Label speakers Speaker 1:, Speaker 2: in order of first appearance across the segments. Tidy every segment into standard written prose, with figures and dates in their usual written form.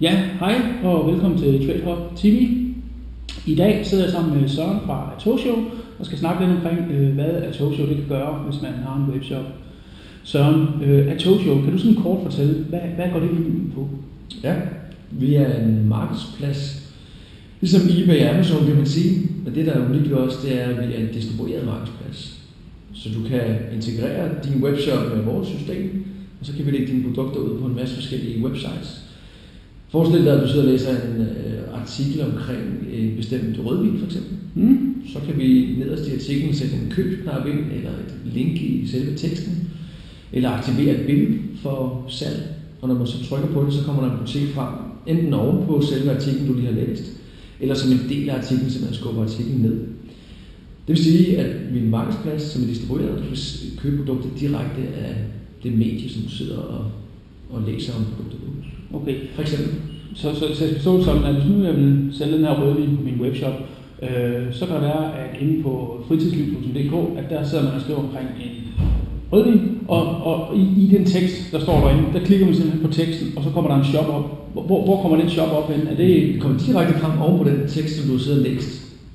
Speaker 1: Ja, hej og velkommen til TradeHub TV. I dag sidder jeg sammen med Søren fra ATOShow og skal snakke lidt omkring, hvad ATOShow det kan gøre, hvis man har en webshop. Søren, ATOShow, kan du sådan kort fortælle, hvad går det ud på?
Speaker 2: Ja, vi er en markedsplads, ligesom eBay og Amazon kan man sige, men det der er unikt ved os, det er, at vi er en distribueret markedsplads. Så du kan integrere din webshop med vores system, og så kan vi lægge dine produkter ud på en masse forskellige websites. Forestil dig, at du sidder og læser en artikel omkring en bestemt rødvin for eksempel. Så kan vi nederst i artiklen sætte en købsknap ind, eller et link i selve teksten, eller aktivere et billede for salg. Og når man så trykker på det, så kommer der en butik frem, enten oven på selve artiklen, du lige har læst, eller som en del af artiklen, så man skubber artiklen ned. Det vil sige, at vi er en markedsplads, som er distribueret, og du kan købe produkter direkte af det medie, som du sidder og læser om produkter på.
Speaker 1: Okay.
Speaker 2: For eksempel.
Speaker 1: Så jeg forstår det sådan, at hvis nu jeg vil sælge den her rødvin på min webshop, så kan det være, at inde på fritidsliv.dk, at der sidder man og skriver omkring en rødvin, og i den tekst, der står derinde, der klikker man simpelthen på teksten, og så kommer der en shop op. Hvor kommer den shop op hen?
Speaker 2: Det kommer direkte frem oven på den tekst, som du har siddet og læst.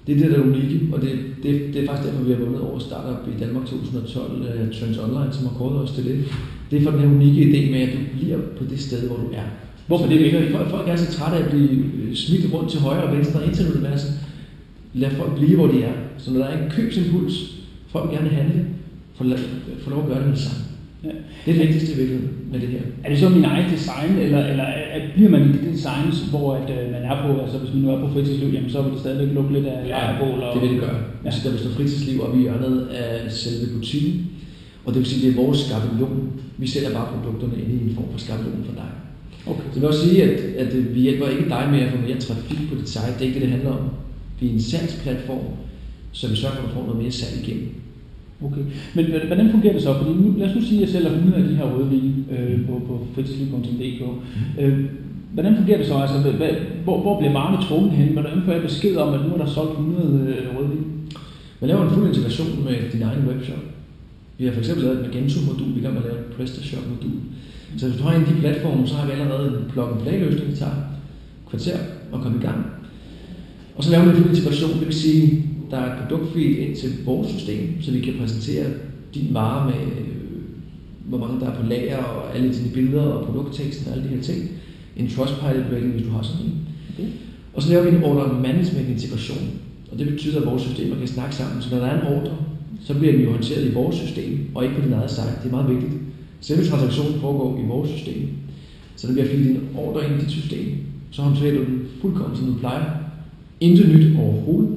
Speaker 2: Det er det, der er unikke, og det er faktisk derfor, vi har vundet over Startup i Danmark 2012, Trends Online, som har kåret os til det. Det er for den her unikke idé med, at du bliver på det sted, hvor du er. Hvorfor det er vigtigt? Folk er så trætte af at blive smidt rundt til højre og venstre i internetuniverset. Lad folk blive, hvor de er. Så når der er en købsimpuls, folk gerne handle, få lov at gøre det med det samme. Ja. Det er det vigtigste ved med det her.
Speaker 1: Er det så min egen design, eller bliver man i det design, hvor man er på, altså hvis man nu er på fritidsliv, jamen så vil det stadigvæk lukke lidt af lejrebål?
Speaker 2: Det vil det gøre. Ja. Så der vil stå fritidsliv oppe i hjørnet af selve butikken, og det vil sige, at det er vores skabelon. Vi sælger bare produkterne ind i en form for skabelon for dig. Okay. Så det vil også sige, at vi hjælper ikke dig med at få mere trafik på dit site. Det er ikke det handler om. Vi er en salgsplatform, så vi sørger for, at du får noget mere salg igennem.
Speaker 1: Okay. Men hvordan fungerer det så? Fordi nu, lad os nu sige, at jeg sælger 100 af de her rødvine på fritidsliv.dk. Hvordan fungerer det så? Altså, hvor bliver varerne trukket hen? Hvordan får jeg besked om, at nu er der solgt 100 rødvine?
Speaker 2: Man laver en fuld integration med din egen webshop. Vi har for eksempel lavet et Magento-modul, vi kan lave et PrestaShop-modul. Så hvis du har en af de platforme, så har vi allerede en plug-and-play-løsning, der tager kvarter og komme i gang. Og så laver vi en fuld integration, det vil sige, der er et produktfeed ind til vores system, så vi kan præsentere din vare med, hvor mange der er på lager, og alle dine billeder og produktteksten og alle de her ting. En Trustpilot-rating, hvis du har sådan en. Okay. Og så laver vi en order management integration, og det betyder, at vores systemer kan snakke sammen. Så når der er en ordre, så bliver den jo håndteret i vores system, og ikke på din eget site. Det er meget vigtigt. Selve transaktionen foregår i vores system. Så når vi har fyldt din ordre ind i dit system, så håndterer du den fuldkommen, som du plejer. Intet nyt overhovedet.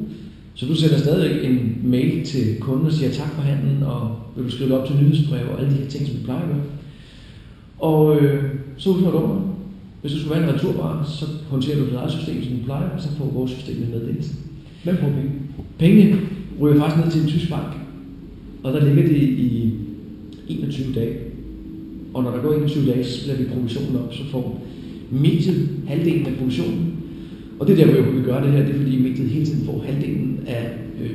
Speaker 2: Så du sender stadig en mail til kunden og siger tak for handlen, og vil du skrive op til nyhedsbrev og alle de her ting, som du plejer at gøre. Og så udfører du ordren. Hvis du skulle være en returvare, så håndterer du dit eget system, som du plejer, og så får vores system en meddelelse.
Speaker 1: Hvem får penge?
Speaker 2: Pengene ryger faktisk ned til en tysk bank, og der ligger det i 21 dage. Og når der går 21 dage, så bliver vi provisionen op, så får mediet halvdelen af provisionen. Og det er der, hvor vi gør det her, det er fordi mediet hele tiden får halvdelen af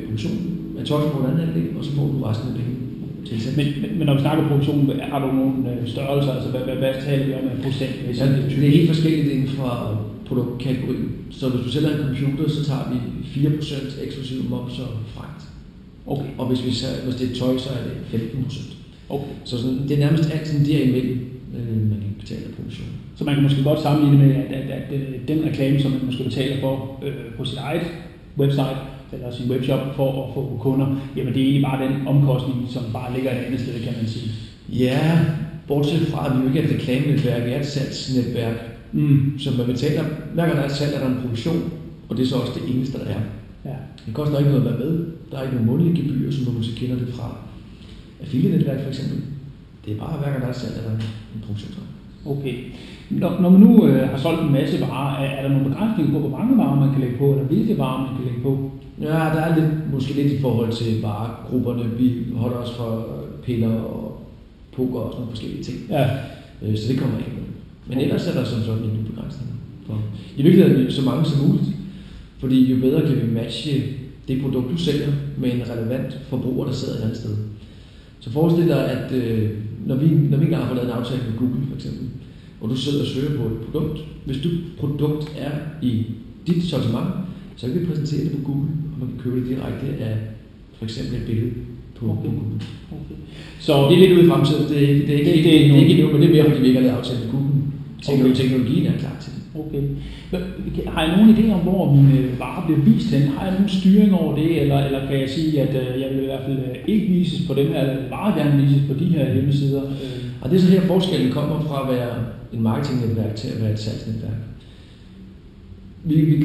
Speaker 2: provisionen. Man tager på en anden halvdel, og så får du resten af penge tilsat.
Speaker 1: Men når vi snakker provision, har du nogle størrelser? Altså hvad taler vi om af procent?
Speaker 2: Ja, det er helt forskelligt inden fra produktkategorien. Så hvis du sælger en computer, så tager vi 4% eksklusiv moms og fragt. Okay. Og hvis det er tøj, så er det 15%. Okay. Så sådan, det er nærmest alt sådan derimellem, man kan betale provision. Så
Speaker 1: man kan måske godt sammenligne med, at den reklame, som man måske betaler for på sit eget website, eller sin webshop for at få kunder, jamen det er egentlig bare den omkostning, som bare ligger et andet sted, kan man sige.
Speaker 2: Ja, bortset fra, at vi jo ikke er et reklamenetværk, vi er et salgsnetværk. Så man betaler, hver gang der er et salg, er der en provision, og det er så også det eneste, der er. Ja. Det koster ikke noget at være med. Der er ikke nogen månedlige gebyrer, som du måske kender det fra affiliate-netværk for eksempel. Det er bare hver gang der er salg, er der en provision.
Speaker 1: Okay. Når man nu har solgt en masse varer, er der nogle begrænsninger på, hvor mange varer man kan lægge på, eller hvilke varer man kan lægge på?
Speaker 2: Ja, der er måske lidt i forhold til varegrupperne. Vi holder os for piller og poker og sådan nogle forskellige ting. Ja. Så det kommer ikke med. Men ellers er der som sådan en begrænsning. I virkeligheden så mange som muligt. Fordi jo bedre kan vi matche det produkt, du sælger, med en relevant forbruger, der sidder et andet sted. Så forestil dig, at når vi engang har lavet en aftale med Google for eksempel, og du sidder og søger på et produkt. Hvis du produkt er i dit sortiment, så kan vi præsentere det på Google, og man kan købe det direkte af for eksempel et billede på Google. Okay. Så det er lidt ude i fremtiden. Det er ikke endnu, men det er mere, fordi vi ikke har lavet aftale med Google. Teknologien er klar til det.
Speaker 1: Okay. Har jeg nogen idé om, hvor mine varer bliver vist hen? Har jeg nogen styring over det, eller kan jeg sige, at jeg vil i hvert fald ikke vises på dem her, eller bare gerne vises på de her hjemmesider?
Speaker 2: Og det er så her, forskellen kommer fra at være en marketingnetværk til at være et salgsnetværk.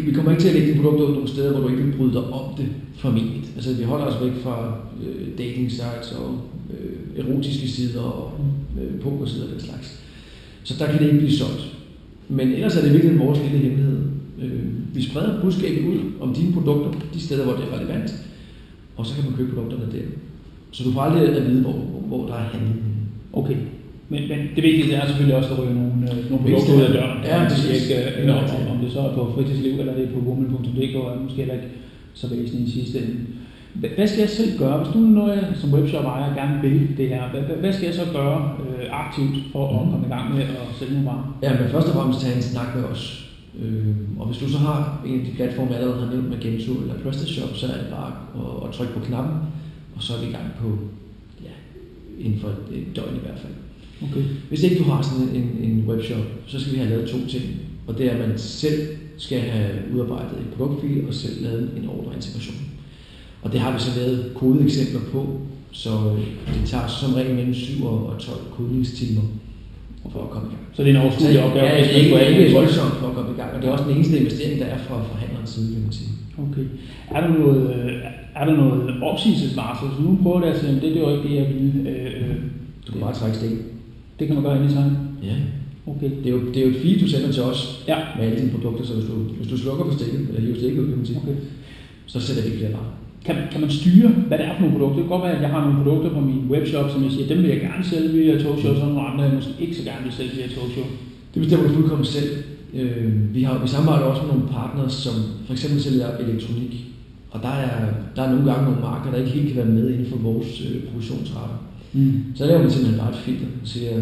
Speaker 2: Vi kommer ikke til at lægge dine produkter ud nogle steder, hvor du ikke vil bryde dig om det formentlig. Altså vi holder os væk fra dating sites og erotiske sider og pokersider og den slags. Så der kan det ikke blive solgt. Men ellers er det virkelig vores lille hemmelighed. Vi spreder budskabet ud om dine produkter, de steder, hvor det er relevant, og så kan man købe produkterne der. Så du får aldrig at vide, hvor der er handlet.
Speaker 1: Okay. Men det vigtigste er selvfølgelig også at ryge nogle produkter ud af døren.
Speaker 2: Ja,
Speaker 1: det er om det så er på fritidsliv, eller det er på woman.dk, er måske heller ikke så væsentligt i sidste ende. Hvad skal jeg selv gøre, hvis du nu som webshop-ejer gerne vil det her? Hvad skal jeg så gøre aktivt for at komme i gang med at sælge nogle varer?
Speaker 2: Ja, men først og fremmest tage en snak med os. Og hvis du så har en af de platforme, jeg allerede har nævnt, Magento eller PrestaShop, så er det bare at trykke på knappen, og så er vi i gang på, inden for et døgn i hvert fald. Okay. Hvis ikke du har sådan en webshop, så skal vi have lavet 2 ting. Og det er, at man selv skal have udarbejdet et produktfil og selv lavet en ordreintegration. Og det har vi så lavet kodeeksempler på, så det tager som regel mellem 7 og 12 kodningstimer for at komme i gang.
Speaker 1: Så det er en overskuelig opgave?
Speaker 2: Ja, det er ikke voldsomt for at komme i gang, og det er også den eneste investering, der er fra forhandlerens side, kan man sige.
Speaker 1: Okay. Er der noget opsigelsesvarsel? Så nu prøver jeg at sige, at det var ikke det, jeg ville.
Speaker 2: Du kan bare trække stik.
Speaker 1: Det kan man gøre anytime?
Speaker 2: Ja.
Speaker 1: Okay.
Speaker 2: Det er jo et feed, du sender til os med alle dine produkter, så hvis du slukker på stikket, eller hiver stikket ud, kan man sige, så sætter vi flere varer.
Speaker 1: Kan man styre, hvad det er for nogle produkter? Det kan godt være, at jeg har nogle produkter på min webshop, som jeg siger, dem vil jeg gerne sælge via Togshow, og så nogle andre, jeg måske ikke så gerne vil sælge via Togshow.
Speaker 2: Det bestemmer du fuldkommen selv. Vi samarbejder også med nogle partnere, som for eksempel sælger elektronik. Og der er nogle gange nogle marker, der ikke helt kan være med inden for vores provisionsrater. Så laver vi simpelthen bare et filter, og siger,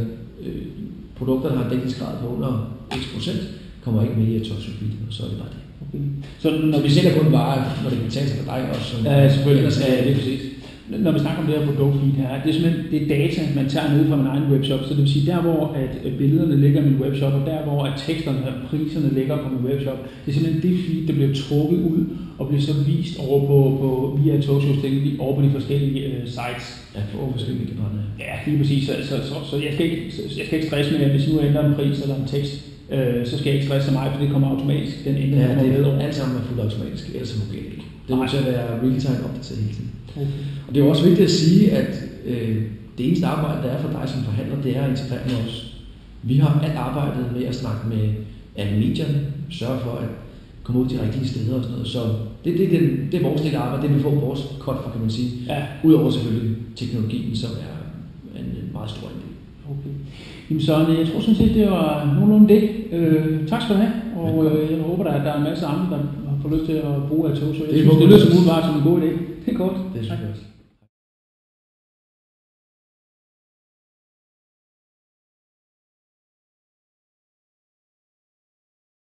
Speaker 2: produkter, der har en dækningsgrad på under x%, kommer ikke med i et Togshow-filter, og så er det bare det. Okay. Så når vi sælger kun varer, når det betaler sig for dig også.
Speaker 1: Ja, selvfølgelig. Ja, det er præcis. Når vi snakker om det her produktfeed her, det er simpelthen det er data, man tager ned fra min egen webshop. Så det vil sige, der hvor at billederne ligger i min webshop, og der hvor at teksterne og priserne ligger på min webshop, det er simpelthen det feed, der bliver trukket ud og bliver så vist over på via Togshows teknologi over på de forskellige sites.
Speaker 2: Ja, på forskellige kanaler.
Speaker 1: Ja, lige præcis. Så jeg skal ikke stresse med, at hvis nu ændrer en pris eller en tekst, så skal jeg ikke stresse mig, for det kommer automatisk. Den ændring
Speaker 2: kommer med over. Alt sammen er fuldt automatisk, ellers så fungerer det ikke. Det er nødt til at være real-time opdateret hele tiden. Okay. Og det er jo også vigtigt at sige, at det eneste arbejde, der er for dig som forhandler, det er at integrere med os. Vi har alt arbejdet med at snakke med alle medierne, sørge for at komme ud de rigtige steder og sådan noget. Så det er vores del af arbejde, det vi får vores cut for, kan man sige. Ja. Udover selvfølgelig teknologien, som er en meget stor del.
Speaker 1: Okay. Jamen så jeg tror sådan set, det var nogenlunde det. Tak skal du have, og jeg håber, at der er en masse andre, der har fået lyst til at bruge af Togshow. Jeg synes, det lyder som umiddelbart som en god idé. Det er godt.
Speaker 2: Det er super.